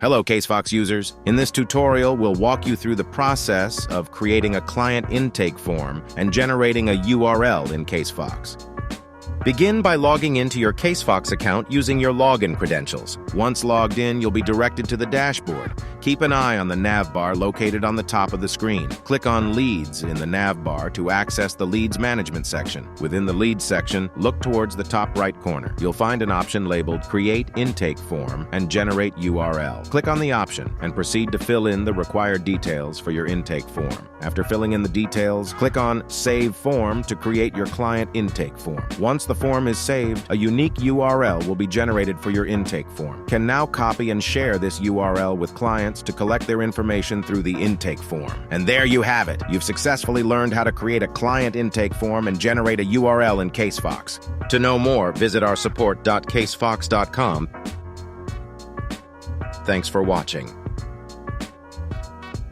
Hello, CaseFox users. In this tutorial, we'll walk you through the process of creating a client intake form and generating a URL in CaseFox. Begin by logging into your CaseFox account using your login credentials. Once logged in, you'll be directed to the dashboard. Keep an eye on the nav bar located on the top of the screen. Click on Leads in the nav bar to access the Leads Management section. Within the Leads section, look towards the top right corner. You'll find an option labeled Create Intake Form and Generate URL. Click on the option and proceed to fill in the required details for your intake form. After filling in the details, click on Save Form to create your client intake form. Once the form is saved, a unique URL will be generated for your intake form. You can now copy and share this URL with clients to collect their information through the intake form. And there you have it. You've successfully learned how to create a client intake form and generate a URL in CaseFox. To know more, visit our support.casefox.com. Thanks for watching.